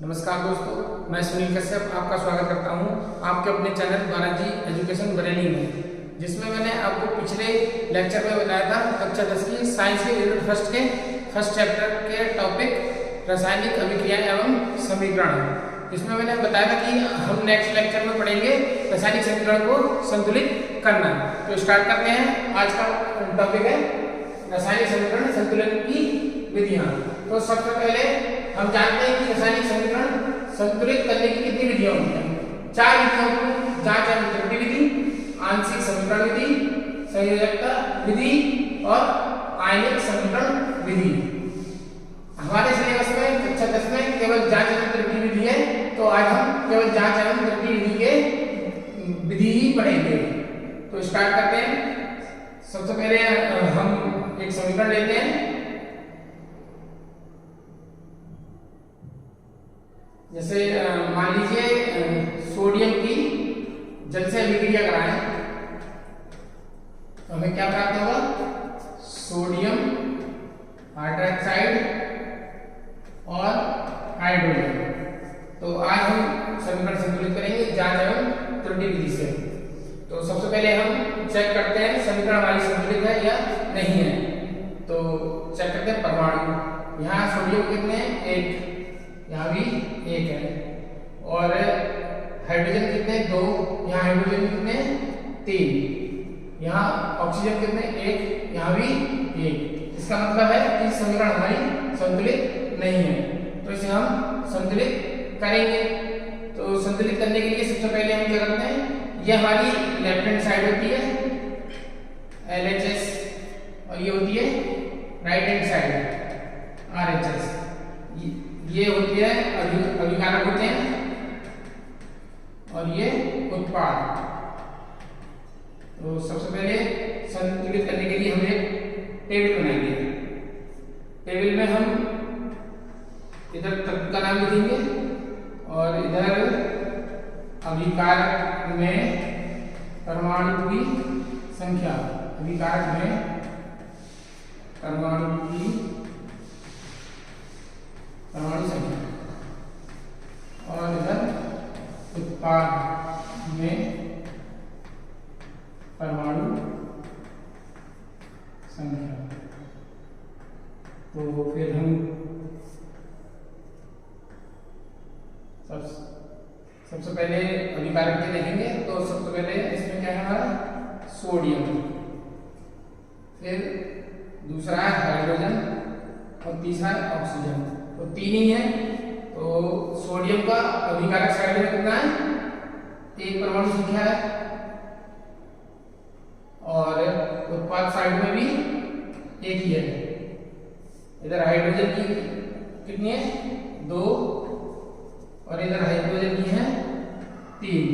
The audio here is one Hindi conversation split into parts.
नमस्कार दोस्तों, मैं सुनील कश्यप आपका स्वागत करता हूं आपके अपने चैनल बालाजी एजुकेशन बरेली में, जिसमें मैंने आपको पिछले लेक्चर में बताया था कक्षा 10 की साइंस के यूनिट फर्स्ट के फर्स्ट चैप्टर के टॉपिक रासायनिक अभिक्रिया एवं समीकरण। इसमें मैंने बताया था कि हम नेक्स्ट लेक्चर में पढ़ेंगे रासायनिक समीकरण को संतुलित करना। तो स्टार्ट करते हैं। आज का टॉपिक है रासायनिक समीकरण संतुलन की विधियां। तो सबसे पहले हम जानते हैं कि रासायनिक समीकरण संतुलित करने की कितनी विधियां होती हैं। 4 विधियों को जांच एवं त्रुटि विधि, आंशिक समीकरण विधि, संयोजकता विधि और आयनिक समीकरण विधि। हमारे सिलेबस में कक्षा 10 में केवल जांच एवं त्रुटि विधि है, तो आज हम केवल जांच एवं त्रुटि विधि के विधि ही पढ़ेंगे। तो स्टार्ट करते हैं। सबसे पहले हम एक समीकरण लेते हैं। जैसे मान लीजिए सोडियम की जल से अभिक्रिया कराएं, तो हमें क्या प्राप्त होगा? सोडियम हाइड्रोक्साइड और हाइड्रोजन। तो आज हम समीकरण संतुलित करेंगे जांच एवं त्रुटि विधि से। तो सबसे पहले हम चेक करते हैं समीकरण हमारी संतुलित है या नहीं है। तो चेक करते हैं परमाणु। यहाँ सोडियम कितने हैं? 1, यहाँ भी 1 है। और हाइड्रोजन कितने? 2, यहाँ हाइड्रोजन कितने? 3, यहाँ ऑक्सीजन कितने? 1, यहाँ भी 1। इसका मतलब है कि समीकरण हमारी संतुलित नहीं है, तो इसे हम संतुलित करेंगे। तो संतुलित करने के लिए सबसे पहले हम क्या करते हैं, ये हमारी लेफ्ट हैंड साइड होती है LHS और ये होती है राइट हैंड साइड RHS। ये होती है अभिकारक होते हैं और ये उत्पाद। तो सबसे पहले संतुलित करने के लिए हम एक टेबल बनाएंगे। टेबल में हम इधर तत्व का नाम लिखेंगे और इधर अभिकारक में परमाणु की संख्या, अभिकारक में परमाणु संख्या, और इधर उत्पाद में परमाणु संख्या। तो फिर हम सबसे पहले अभिकारक के देखेंगे। तो सबसे पहले इसमें क्या है हमारा? सोडियम, फिर दूसरा है हाइड्रोजन और तीसरा है ऑक्सीजन। तो 3 ही है। तो सोडियम का अभिकारक साइड में कितना है? 1 परमाणु संख्या है और उत्पाद साइड में भी 1 ही है। इधर हाइड्रोजन की कितनी है? 2, और इधर हाइड्रोजन की है 3।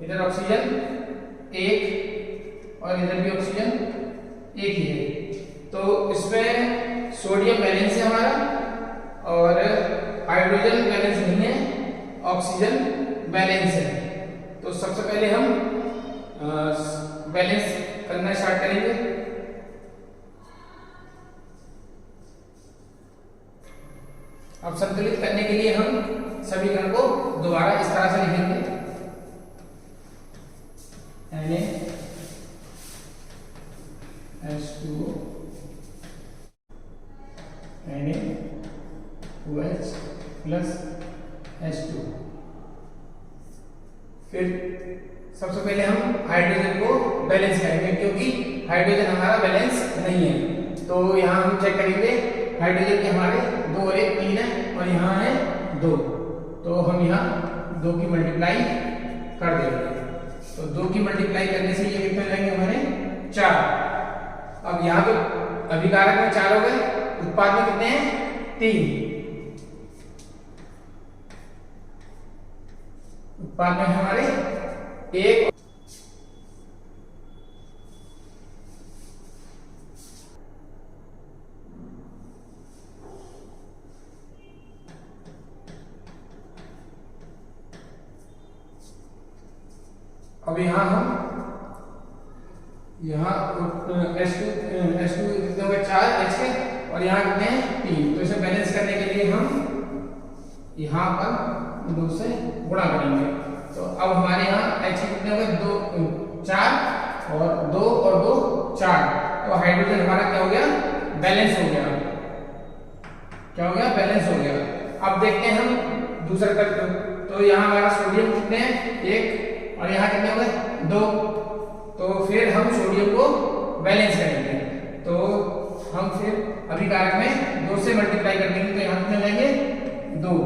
इधर ऑक्सीजन 1 और इधर भी ऑक्सीजन 1 ही है। तो इसमें सोडियम बैलेंस है हमारा और हाइड्रोजन बैलेंस नहीं है, ऑक्सीजन बैलेंस है। तो सबसे पहले हम बैलेंस करना स्टार्ट करेंगे। अब संतुलित करने के लिए हम समीकरण को दोबारा इस तरह से लिखेंगे। Na2O Na2H plus H2। फिर सबसे पहले हम हाइड्रोजन को बैलेंस करेंगे, क्योंकि हाइड्रोजन हमारा बैलेंस नहीं है। तो यहाँ हम चेक करेंगे, हाइड्रोजन के हमारे 2 और 1 3 है और यहाँ है 2। तो हम यहाँ 2 की मल्टीप्लाई कर देंगे। तो 2 की मल्टीप्लाई करने से ये कितने रहेंगे हमारे? 4। अब यहाँ पे अभिकारक में 4 हो गए, उत्पाद में कितने हैं? 3। उत्पाद में हमारे 1। अब यहाँ हम H2 कितने हो गए? 4 H के, और यहाँ कितने हैं? 3। तो इसे बैलेंस करने के लिए हम यहाँ पर 2 से गुणा करेंगे। तो अब हमारे यहाँ H कितने हो गए, 2 4 और 2 और 2 4। तो हाइड्रोजन हमारा क्या हो गया, बैलेंस हो गया। क्या हो गया, बैलेंस हो गया। अब देखते हैं हम दूसरा तत्व। तो यहाँ हमारा सोडियम कितने हैं, 1 और यहाँ कितने हो गए, 2। तो फिर हम सोडियम को बैलेंस करेंगे। तो हम फिर अभिकारक में 2 से मल्टीप्लाई कर देंगे। तो यहाँ कितने लेंगे, 2।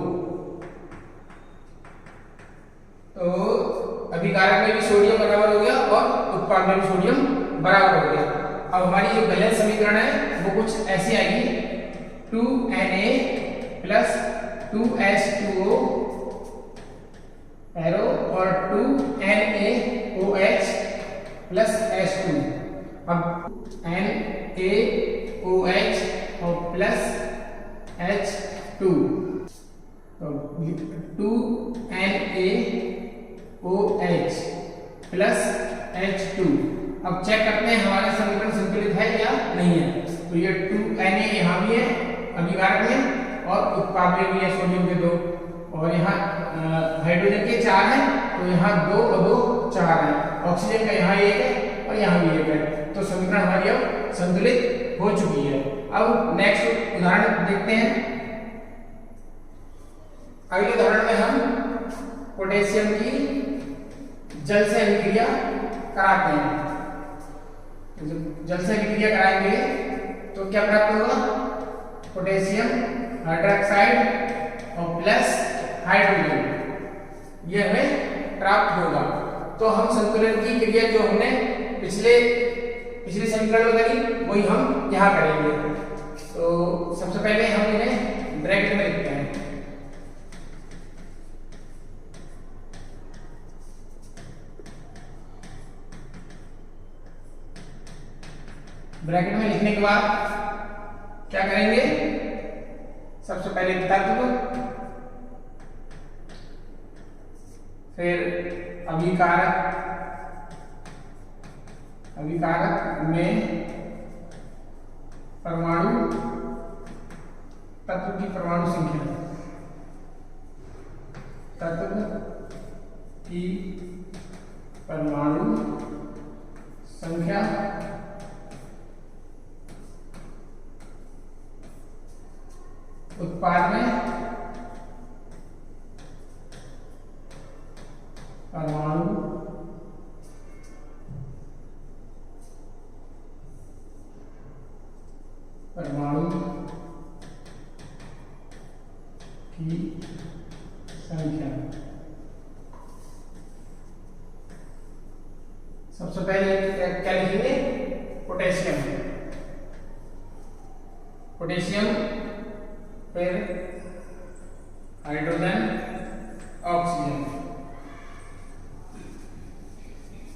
तो अभिकारक में भी सोडियम बराबर हो गया और उत्पाद में भी सोडियम बराबर हो गया। अब हमारी जो बैलेंस समीकरण है वो कुछ ऐसी आएगी, 2Na प्लस 2H2O एरो और 2NaOH प्लस H2। अब NaOH और प्लस H2, तो 2NaOH प्लस H2। अब चेक करते हैं हमारा समीकरण संतुलित है या नहीं है। तो ये 2Na यहाँ भी है अभिकारक में और उत्पाद में भी है सोडियम के 2, और यहाँ हाइड्रोजन के 4 हैं। तो यहाँ 2 और 2 4 है। ऑक्सीजन का यहाँ 1 है और यहाँ भी 1 है। तो समीकरण हमारी अब संतुलित हो चुकी है। अब नेक्स्ट उदाहरण देखते हैं। अगले उदाहरण में हम पोटेशियम की जल से अभिक्रिया कराते हैं। जल से अभिक्रिया कराएंगे तो क्या प्राप्त होगा, पोटेशियम हाइड्रोक्साइड और प्लस हाइड्रोजन, ये हमें प्राप्त होगा। तो हम संतुलन की क्रिया जो हमने पिछले समीकरण में करी वही हम यहाँ करेंगे। तो सबसे पहले हम इन्हें ब्रैकेट में लिखते हैं। ब्रैकेट में लिखने के बाद क्या करेंगे, सबसे पहले तत्व, फिर अभिकारक में परमाणु, तत्व की परमाणु संख्या, तत्व की परमाणु संख्या, उत्पाद में परमाणु की संख्या। सबसे पहले क्या लिखेंगे, पोटेशियम, फिर हाइड्रोजन, ऑक्सीजन।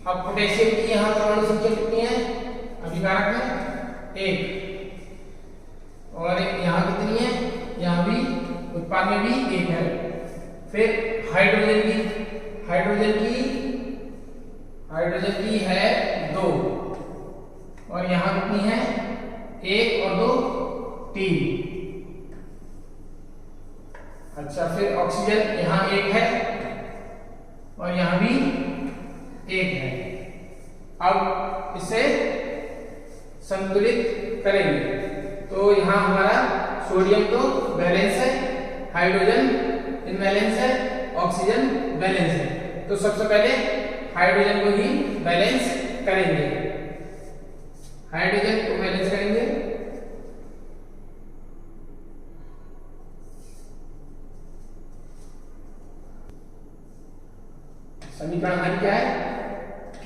अब पोटेशियम की यहाँ परमाणु संख्या कितनी है, अभिकारक में 1 और यहाँ कितनी है, यहाँ भी उत्पाद में भी 1 है। फिर हाइड्रोजन की है 2 और यहाँ कितनी है, 1 और 2 3। अच्छा, फिर ऑक्सीजन यहाँ 1 है और यहाँ भी 1 है। अब इसे संतुलित करेंगे। तो यहाँ हमारा सोडियम तो बैलेंस है, हाइड्रोजन इनबैलेंस है, ऑक्सीजन बैलेंस है। तो सबसे पहले हाइड्रोजन को ही बैलेंस करेंगे। हाइड्रोजन को बैलेंस करेंगे। समीकरण हमारी क्या है, K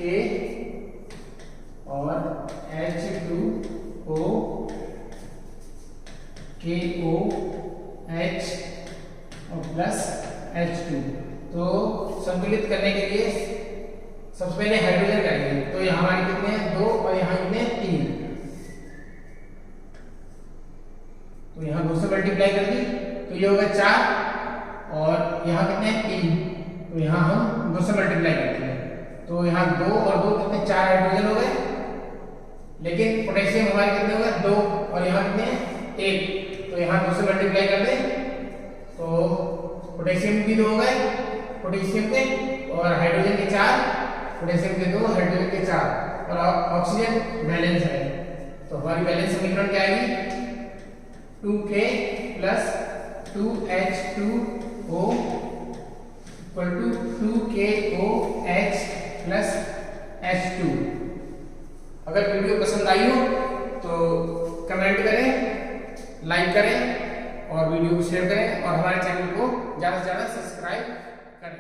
और H2O, KOH और प्लस H2। तो संतुलित करने के लिए सबसे पहले हाइड्रोजन करेंगे। तो यहाँ हमारे कितने हैं, 2 और यहाँ कितने हैं, 3। तो यहाँ 2 से मल्टीप्लाई कर दी तो ये होगा 4 और यहाँ कितने हैं, 3। तो यहाँ हम 2 से मल्टीप्लाई करते हैं। तो यहाँ 2 और 2 कितने, 4 हाइड्रोजन हो गए। लेकिन पोटेशियम हमारे कितने हो गए, 2 और यहाँ कितने हैं, 1। तो यहाँ 2 से मल्टीप्लाई कर दे तो पोटेशियम भी 2 हो गए, पोटेशियम के, और हाइड्रोजन के 4, पोटेशियम के 2, हाइड्रोजन के 4, और ऑक्सीजन बैलेंस है। तो हमारी बैलेंस समीकरण क्या आएगी? 2K plus 2H2O equal to 2KOH plus H2। अगर वीडियो पसंद आई हो तो कमेंट करें, लाइक करें और वीडियो को शेयर करें, और हमारे चैनल को ज़्यादा से ज़्यादा सब्सक्राइब करें।